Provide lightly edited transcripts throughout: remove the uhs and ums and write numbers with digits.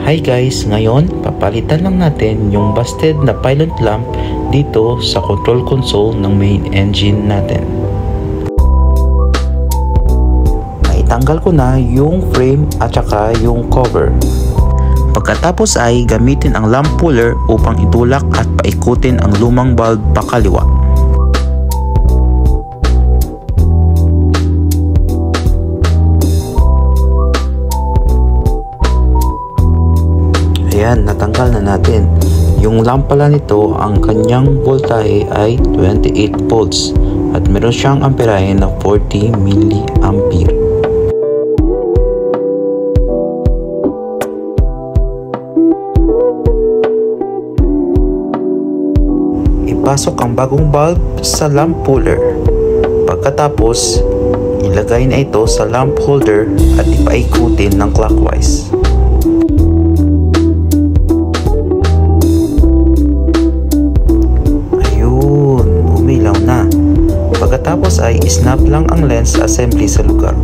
Hi guys, ngayon papalitan lang natin yung busted na pilot lamp dito sa control console ng main engine natin. Naitanggal ko na yung frame at saka yung cover. Pagkatapos ay gamitin ang lamp puller upang itulak at paikutin ang lumang bulb pakaliwa. Ayan, natanggal na natin. Yung lamp pala nito, ang kanyang voltahe ay 28 volts at meron siyang amperahe na 40 milliampere. Ipasok ang bagong bulb sa lamp puller. Pagkatapos, ilagay na ito sa lamp holder at ipaikutin ng clockwise. Pagkatapos ay snap lang ang lens assembly sa lugar.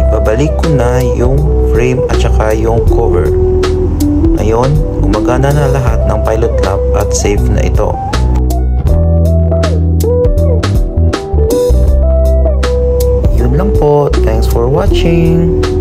Ibabalik ko na yung frame at saka yung cover. Ngayon, gumagana na lahat ng pilot lamp at safe na ito. Yun lang po. Thanks for watching.